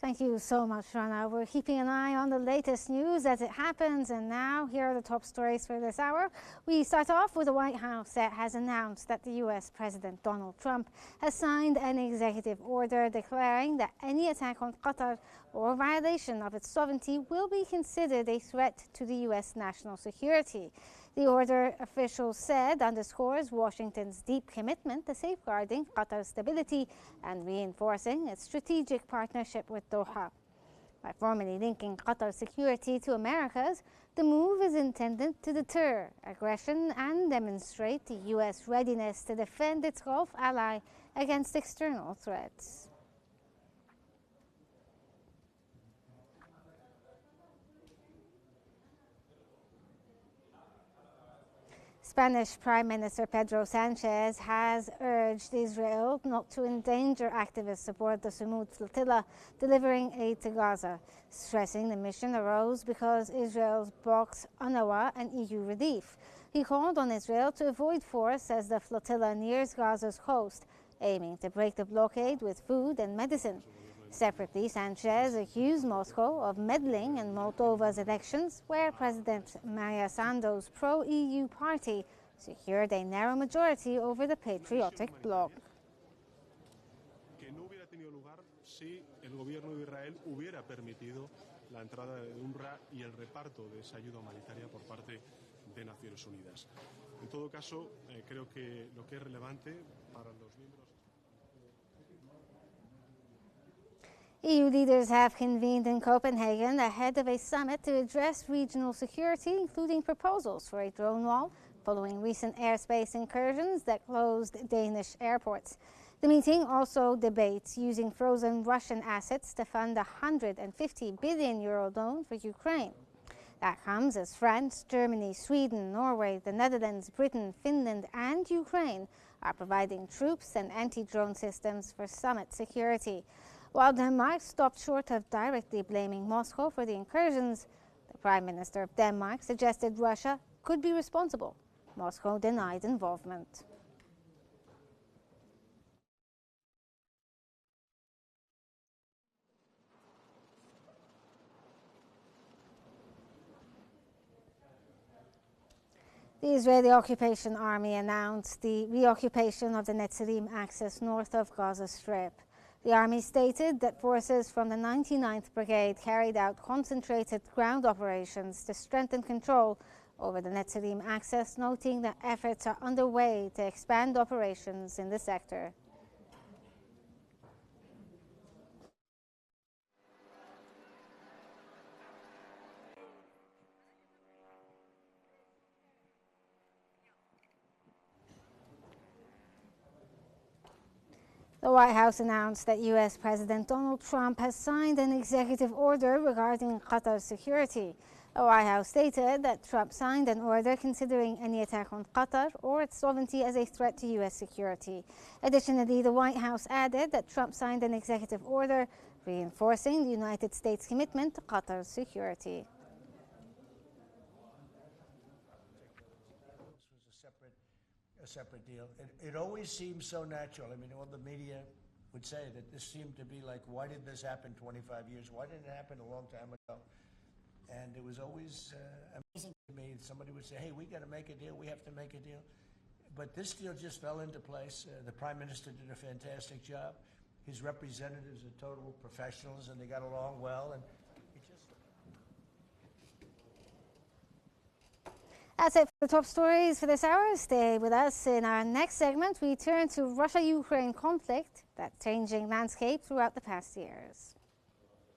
Thank you so much, Rana. We're keeping an eye on the latest news as it happens, and now here are the top stories for this hour. We start off with the White House that has announced that the U.S. President Donald Trump has signed an executive order declaring that any attack on Qatar or violation of its sovereignty will be considered a threat to the U.S. national security. The order, officials said, underscores Washington's deep commitment to safeguarding Qatar's stability and reinforcing its strategic partnership with Doha. By formally linking Qatar's security to America's, the move is intended to deter aggression and demonstrate the U.S. readiness to defend its Gulf ally against external threats. Spanish Prime Minister Pedro Sanchez has urged Israel not to endanger activists aboard the Qnews Flotilla delivering aid to Gaza, stressing the mission arose because Israel blocks UNRWA and EU relief. He called on Israel to avoid force as the flotilla nears Gaza's coast, aiming to break the blockade with food and medicine. Separately, Sanchez accused Moscow of meddling in Moldova's elections, where President Maia Sandu's pro-EU party secured a narrow majority over the patriotic bloc. Que no hubiera tenido lugar si el gobierno de Israel hubiera permitido la entrada de UNRWA y el reparto de esa ayuda humanitaria por parte de Naciones Unidas. En todo caso, creo que lo que es relevante para los miembros. EU leaders have convened in Copenhagen ahead of a summit to address regional security, including proposals for a drone wall following recent airspace incursions that closed Danish airports. The meeting also debates using frozen Russian assets to fund a €150 billion loan for Ukraine. That comes as France, Germany, Sweden, Norway, the Netherlands, Britain, Finland and Ukraine are providing troops and anti-drone systems for summit security. While Denmark stopped short of directly blaming Moscow for the incursions, the Prime Minister of Denmark suggested Russia could be responsible. Moscow denied involvement. The Israeli Occupation Army announced the reoccupation of the Netzarim axis north of Gaza Strip. The army stated that forces from the 99th Brigade carried out concentrated ground operations to strengthen control over the Netzarim axis, noting that efforts are underway to expand operations in the sector. The White House announced that U.S. President Donald Trump has signed an executive order regarding Qatar's security. The White House stated that Trump signed an order considering any attack on Qatar or its sovereignty as a threat to U.S. security. Additionally, the White House added that Trump signed an executive order reinforcing the United States' commitment to Qatar's security. Separate deal. It always seems so natural. I mean, all the media would say that this seemed to be like, why did this happen 25 years? Why didn't it happen a long time ago? And it was always amazing to me. Somebody would say, hey, we got to make a deal. We have to make a deal. But this deal just fell into place. The Prime Minister did a fantastic job. His representatives are total professionals, and they got along well. And That's it for the top stories for this hour. Stay with us. In our next segment, we turn to Russia-Ukraine conflict, that changing landscape throughout the past years.